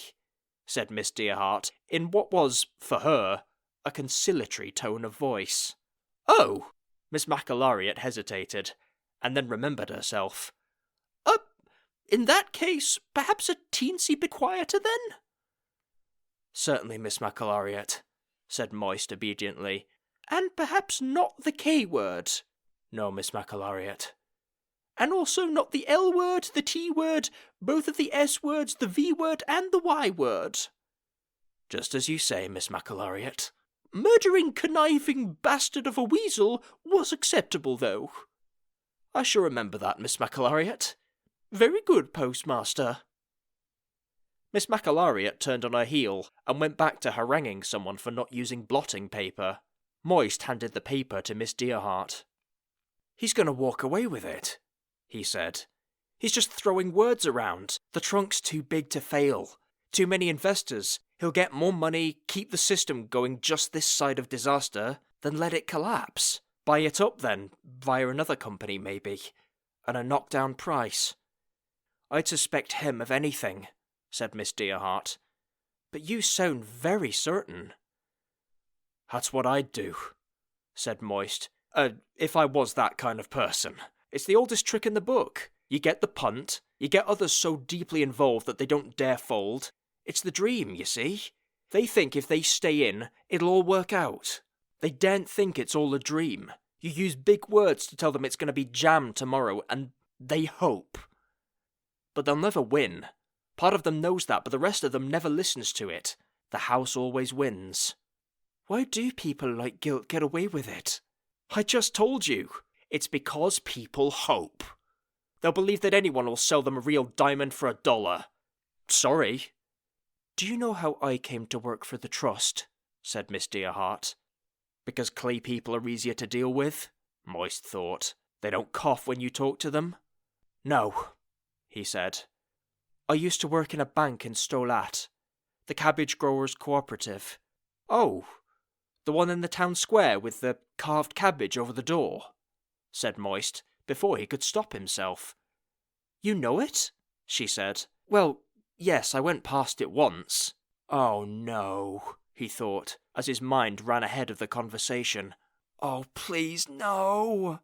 said Miss Dearheart, in what was, for her, a conciliatory tone of voice. Oh! Miss Macalariet hesitated, and then remembered herself. In that case, perhaps a teensy bit quieter then? Certainly, Miss Macalariet, said Moist obediently. And perhaps not the K word? No, Miss Macalariet. And also not the L word, the T word, both of the S words, the V word, and the Y word? Just as you say, Miss Macalariet. Murdering, conniving bastard of a weasel was acceptable, though. I shall remember that, Miss Macalariet. Very good, postmaster. Miss Macalariet turned on her heel and went back to haranguing someone for not using blotting paper. Moist handed the paper to Miss Dearheart. He's going to walk away with it, he said. He's just throwing words around. The trunk's too big to fail. Too many investors. He'll get more money, keep the system going just this side of disaster, than let it collapse. Buy it up then, via another company maybe, at a knockdown price. I'd suspect him of anything, said Miss Dearheart. But you sound very certain. That's what I'd do, said Moist. If I was that kind of person. It's the oldest trick in the book. You get the punt, you get others so deeply involved that they don't dare fold. It's the dream, you see. They think if they stay in, it'll all work out. They daren't think it's all a dream. You use big words to tell them it's going to be jammed tomorrow, and they hope. But they'll never win. Part of them knows that, but the rest of them never listens to it. The house always wins. Why do people like Guilt get away with it? I just told you. It's because people hope. They'll believe that anyone will sell them a real diamond for $1. Sorry. Do you know how I came to work for the Trust? Said Miss Dearheart. Because clay people are easier to deal with? Moist thought. They don't cough when you talk to them? No, he said. I used to work in a bank in Stolat, the Cabbage Growers Cooperative. Oh, the one in the town square with the carved cabbage over the door, said Moist, before he could stop himself. You know it? She said. Well, yes, I went past it once. Oh no, he thought, as his mind ran ahead of the conversation. Oh, please, no.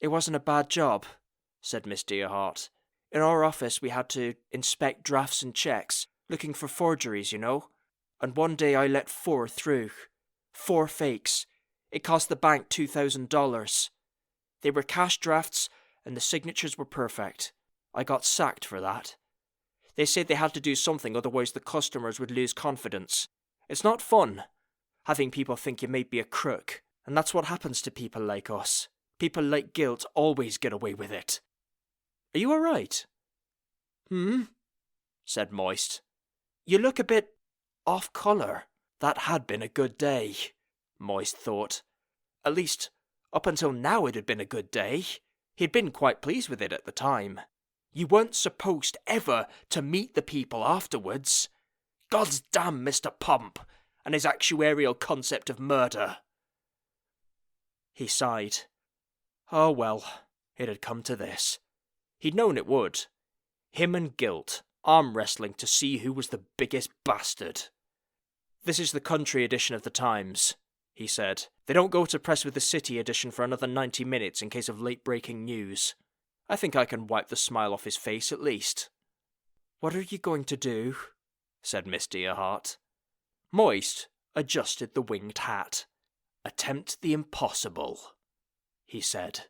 It wasn't a bad job, said Miss Dearheart. In our office we had to inspect drafts and checks, looking for forgeries, you know. And one day I let 4 through. 4 fakes. It cost the bank $2,000. They were cash drafts, and the signatures were perfect. I got sacked for that. They said they had to do something, otherwise the customers would lose confidence. It's not fun, having people think you may be a crook, and that's what happens to people like us. People like Guilt always get away with it. Are you all right? Said Moist. You look a bit off-colour. That had been a good day, Moist thought. At least, up until now it had been a good day. He'd been quite pleased with it at the time. You weren't supposed ever to meet the people afterwards. God's damn Mr. Pump and his actuarial concept of murder. He sighed. Oh well, it had come to this. He'd known it would. Him and Guilt, arm wrestling to see who was the biggest bastard. This is the country edition of the Times, he said. They don't go to press with the city edition for another 90 minutes in case of late-breaking news. I think I can wipe the smile off his face at least. What are you going to do? Said Miss Dearheart. Moist adjusted the winged hat. Attempt the impossible, he said.